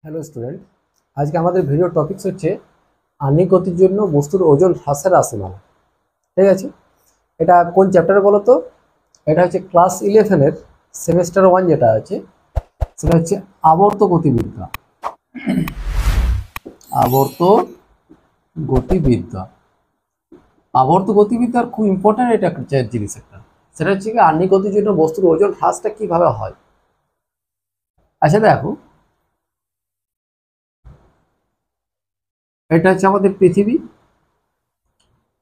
Hello student, আজকে আমাদের video topics হচ্ছে আণবিক গতির জন্য বস্তুর ওজন হ্রাসের রাশিমালা। ঠিক আছে, এটা কোন চ্যাপ্টারে বলো তো? এটা হচ্ছে ক্লাস 11-এর সেমেস্টার 1 যেটা আছে সেটা হচ্ছে আবর্ত গতিবিদ্যা। আবর্ত গতিবিদ্যা আবর্ত গতিবিদ্যার খুব ইম্পর্টেন্ট এটা একটা জিনিস একটা, সেটা হচ্ছে কি আণবিক গতির জন্য বস্তুর ওজন হ্রাসটা কিভাবে হয়। আচ্ছা দেখো, এটা হচ্ছে আমাদের পৃথিবী,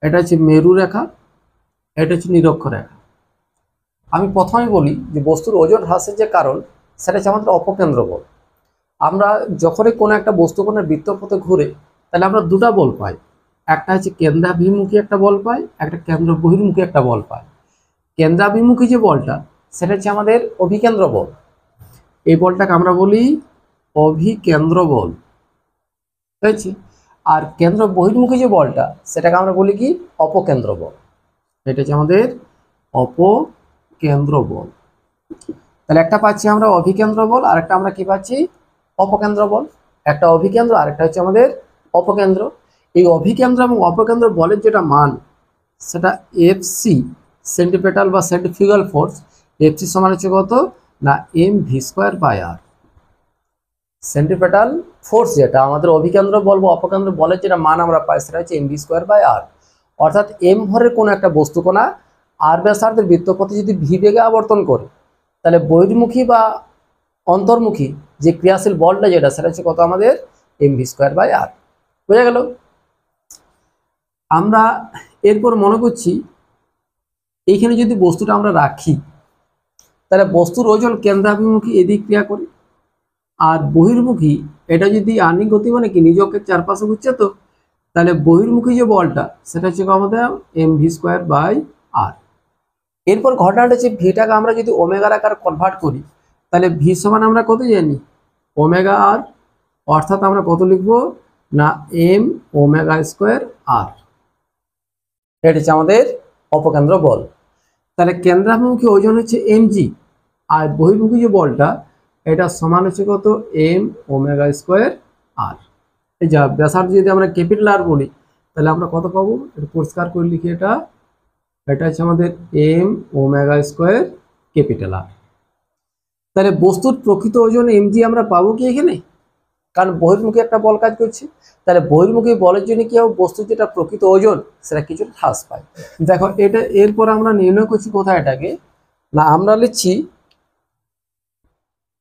এটা হচ্ছে মেরু রেখা, এটা হচ্ছে নিরক্ষরেখা। আমি প্রথমেই বলি যে বস্তুর ওজন হ্রাসের যে কারণ সেটা হচ্ছে আমাদের অপকেন্দ্র বল। আমরা যখনই কোনো একটা বস্তু কোনো বৃত্তপথে ঘুরে, তাহলে আমরা দুটা বল পাই। একটা হচ্ছে কেন্দ্রাভিমুখী একটা বল পাই, একটা কেন্দ্র বহির্মুখী একটা বল পাই। কেন্দ্রাভিমুখী যে বলটা সেটা হচ্ছে আমাদের অভিকেন্দ্র বল। এই বলটাকে আমরা বলি অভিকেন্দ্র বল, ঠিক আছে। আর কেন্দ্র বহির্মুখী যে বলটা সেটাকে আমরা বলি কি অপকেন্দ্র বল। এটা হচ্ছে আমাদের অপকেন্দ্র বল। তাহলে একটা পাচ্ছি আমরা অভিকেন্দ্র বল, আর একটা আমরা কি পাচ্ছি অপকেন্দ্র বল। একটা অভিকেন্দ্র আর একটা হচ্ছে আমাদের অপকেন্দ্র। এই অভিকেন্দ্র এবং অপকেন্দ্র বলের যেটা মান সেটা এফসি, সেন্টিপিটাল বা সেন্ট্রিফিউগাল ফোর্স। এফসি সমান হচ্ছে কত না mv²/r। সেন্ট্রিপিটাল ফোর্স যেটা আমাদের অভিকেন্দ্র বল বা অপকেন্দ্র বলের যেটা মান আমরা পাই সেটা হচ্ছে mv²/r। অর্থাৎ এম ভরের কোনো একটা বস্তুকণা আর ব্যাসার্ধের বৃত্তপথে যদি ভি বেগে আবর্তন করে, তাহলে বহির্মুখী বা অন্তর্মুখী যে ক্রিয়াশীল বলটা যেটা সেটা হচ্ছে কত আমাদের mv²/r। বোঝা গেল? আমরা এরপর মনে করছি এইখানে যদি বস্তুটা আমরা রাখি, তাহলে বস্তুর ওজন কেন্দ্রাভিমুখী এদিক ক্রিয়া করে, আর বহির্মুখী এটা যদি আণবিক গতি মানে কি নিজকের চারপাশে ঘুরছে, তো তাহলে বহির্মুখী যে বলটা সেটা হচ্ছে আমাদের mv²/r। এরপর ঘটনাটা হচ্ছে ভিটাকে আমরা যদি ওমেগার আকার কনভার্ট করি, তাহলে ভি সমান আমরা কত জানি ওমেগা/r। অর্থাৎ আমরা কত লিখবো না m⍵²r। এটা হচ্ছে আমাদের অপকেন্দ্র বল। তাহলে কেন্দ্রাভিমুখী ওজন হচ্ছে mg, আর বহির্মুখী যে বলটা এটা সমান হচ্ছে কত m⍵²r। এই যা ব্যাসার্ধ যদি আমরা ক্যাপিটাল আর বলি, তাহলে আমরা কত পাবো, এটা পরিষ্কার করে লিখি। এটা হচ্ছে আমাদের m⍵² R। তাহলে বস্তুর প্রকৃত ওজন mg আমরা পাবো কি এখানে, কারণ বহির্মুখী একটা বল কাজ করছে। তাহলে বহির্মুখী বলের জন্য কি হবে, বস্তুর যেটা প্রকৃত ওজন সেটা কিছুটা হ্রাস পায়। দেখো এটা এরপর আমরা নির্ণয় করছি কোথায়, এটাকে না আমরা লিখছি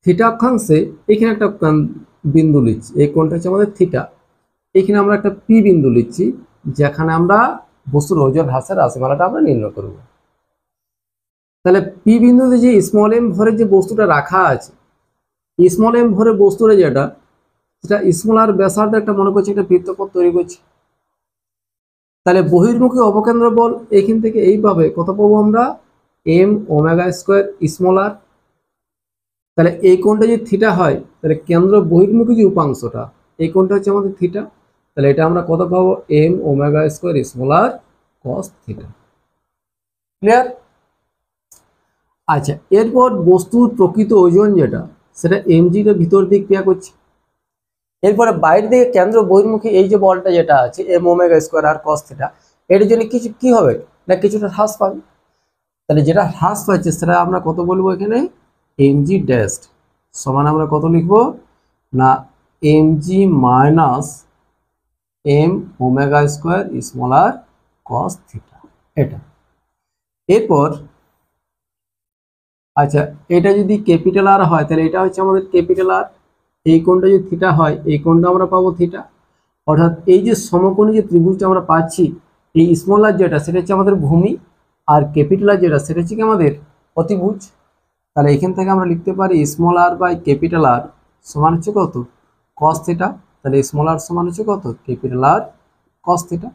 থিটা অক্ষাংশে এখানে একটা বিন্দু লিখছি, এই কোণটা হচ্ছে আমাদের থিটা। এখানে আমরা একটা পি বিন্দু লিখছি, যেখানে আমরা বস্তুর ওজন হ্রাসের রাশিমালাটা আমরা নির্ণয় করব। তাহলে পি বিন্দুতে যে স্মল এম ভরের যে বস্তুটা রাখা আছে, স্মল এম ভরের বস্তুটা যেটা সেটা স্মল আর ব্যাসার্ধ একটা মনে করছি একটা বৃত্তপথ তৈরি করছে। তাহলে বহির্মুখী অপকেন্দ্র বল এখান থেকে এইভাবে কত পাবো আমরা m⍵² তাহলে এই কোণটা যদি থিটা হয়, তাহলে কেন্দ্র বহির্মুখী যে উপাংশটা এই কোণটা হচ্ছে আমাদের থিটা। তাহলে এটা আমরা কত পাবো m⍵² cos থিটা। ক্লিয়ার? আচ্ছা, এরপর বস্তুর প্রকৃত ওজন যেটা সেটা mg-টা ভিতর দিক ক্রিয়া করছে। এরপরে বাইরে দিকে কেন্দ্র বহির্মুখী এই যে বলটা যেটা আছে m⍵² cos থিটা, এর জন্য কিছু কি হবে না কিছুটা হ্রাস পাবে। তাহলে যেটা হ্রাস পাচ্ছে সেটা আমরা কত বলবো এখানে mg ড্যাশ সমান আমরা কত লিখবো না mg minus m⍵² cos theta. এটা এরপর আচ্ছা, এটা যদি ক্যাপিটাল আর হয় তাহলে এটা হচ্ছে আমাদের ক্যাপিটাল আর। এই কোণটা যদি থিটা হয় এই কোণটা আমরা পাবো থিটা। অর্থাৎ এই যে সমকোণী যে ত্রিভুজটা আমরা পাচ্ছি, এই স্মল আর যেটা সেটা হচ্ছে আমাদের ভূমি, আর ক্যাপিটাল আর যেটা সেটা হচ্ছে কি আমাদের অতিভুজ। তাহলে এখান থেকে আমরা লিখতে পারি small r by capital R সমান হচ্ছে কত cos থিটা। তাহলে স্মল আর সমান হচ্ছে কত ক্যাপিটাল আর cos থিটা।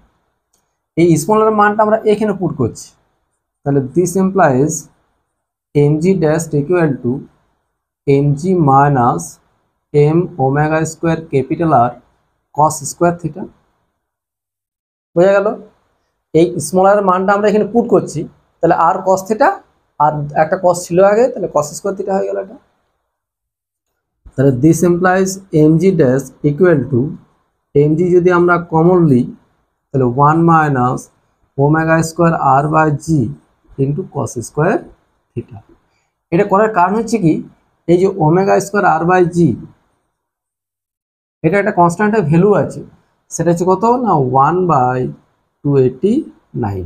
এই স্মল আর মানটা আমরা এখানে পুট করছি। তাহলে this implies mg dash equal to mg minus m⍵² cos square theta. বোঝা গেল? এই স্মল আর মানটা আমরা এখানে পুট করছি, তাহলে আর cos থিটা আর একটা cos ছিল আগে, তাহলে cos স্কোয়ার থিটা হয়ে গেল এটা। তাহলে this implies mg dash equal to mg যদি আমরা কমন নিই তাহলে 1 minus omega square r by g into cos square theta. এটা করার কারণ হচ্ছে কি, এই যে omega square r by g এটা একটা কনস্ট্যান্টের ভ্যালু আছে, সেটা হচ্ছে কত না 1/289।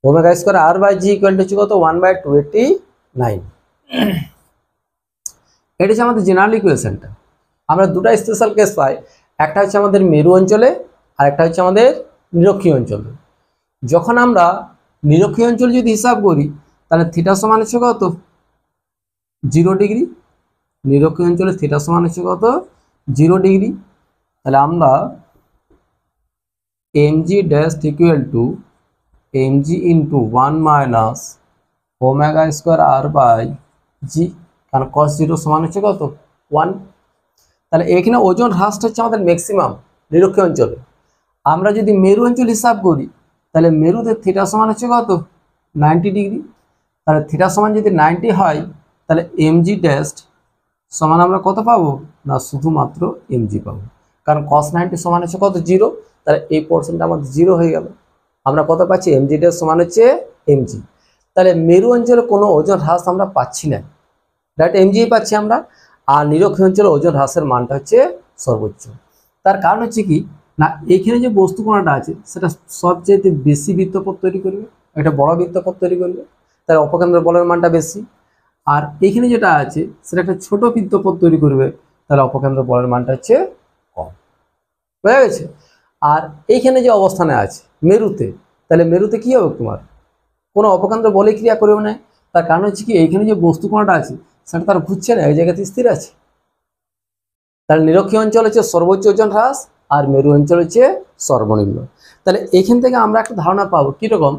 Omega square r by g equal to হচ্ছে কত 1/289। এটা হচ্ছে আমাদের জেনারেল ইকুয়েশনটা। আমরা দুটো স্পেশাল কেস পাই, একটা হচ্ছে আমাদের মেরু অঞ্চলে আর একটা হচ্ছে আমাদের নিরক্ষীয় অঞ্চলে। যখন আমরা নিরক্ষীয় অঞ্চল যদি হিসাব করি তাহলে থিটা সমান হচ্ছে কত 0 ডিগ্রি, নিরক্ষীয় অঞ্চলে থিটা সমান হচ্ছে কত 0 ডিগ্রি। তাহলে আমরা mg dash equal to mg into 1 minus omega square r by g, কারণ কস 0 সমান হচ্ছে কত 1। তাহলে এখানে ওজন হ্রাসটা হচ্ছে আমাদের ম্যাক্সিমাম নিরক্ষীয় অঞ্চলে। আমরা যদি মেরু অঞ্চল হিসাব করি তাহলে মেরুতে থিটা সমান হচ্ছে কত 90 ডিগ্রি। তাহলে থিটা সমান যদি 90 হয় তাহলে এমজি ড্যাশ সমান আমরা কত পাবো না শুধুমাত্র এমজি পাবো, কারণ কস 90 সমান হচ্ছে কত 0। তাহলে এই পোর্শনটা আমাদের 0 হয়ে গেল। আমরা কত পাচ্ছি এমজি ড্যাশ সমান হচ্ছে এমজি। তাহলে মেরু অঞ্চলে কোনো ওজন হ্রাস আমরা পাচ্ছি না, ডাইরেক্ট এমজি পাচ্ছি আমরা। আর নিরক্ষীয় অঞ্চলে ওজন হ্রাসের মানটা হচ্ছে সর্বোচ্চ। তার কারণ হচ্ছে কি না এখানে যে বস্তু কণাটা আছে সেটা সবচেয়ে বেশি বৃত্তপথ তৈরি করবে, একটা বড় বৃত্তপথ তৈরি করবে, তার অপকেন্দ্র বলের মানটা বেশি। আর এখানে যেটা আছে সেটা একটা ছোট বৃত্তপথ তৈরি করবে, তাহলে অপকেন্দ্র বলের মানটা হচ্ছে কম। বুঝা গেছে? আর এইখানে যে অবস্থানে আছে মেরুতে, তাহলে মেরুতে কি হবে তোমার কোনো অপকেন্দ্র বলে ক্রিয়া করবে না। তার কারণ হচ্ছে কি এইখানে যে বস্তু কণাটা আছে সেটা তার ঘুরছে না, এই জায়গাতে স্থির আছে। তাহলে নিরক্ষীয় অঞ্চল হচ্ছে সর্বোচ্চ ওজন হ্রাস আর মেরু অঞ্চল হচ্ছে সর্বনিম্ন। তাহলে এখান থেকে আমরা একটা ধারণা পাবো কীরকম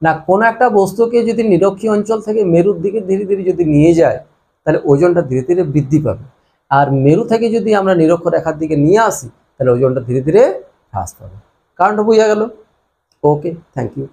না কোনো একটা বস্তুকে যদি নিরক্ষীয় অঞ্চল থেকে মেরুর দিকে ধীরে ধীরে যদি নিয়ে যায় তাহলে ওজনটা ধীরে ধীরে বৃদ্ধি পাবে, আর মেরু থেকে যদি আমরা নিরক্ষ রেখার দিকে নিয়ে আসি তাহলে ওজনটা ধীরে ধীরে হ্রাস পাবে। কারণটা বোঝা গেল? ওকে, থ্যাংক ইউ।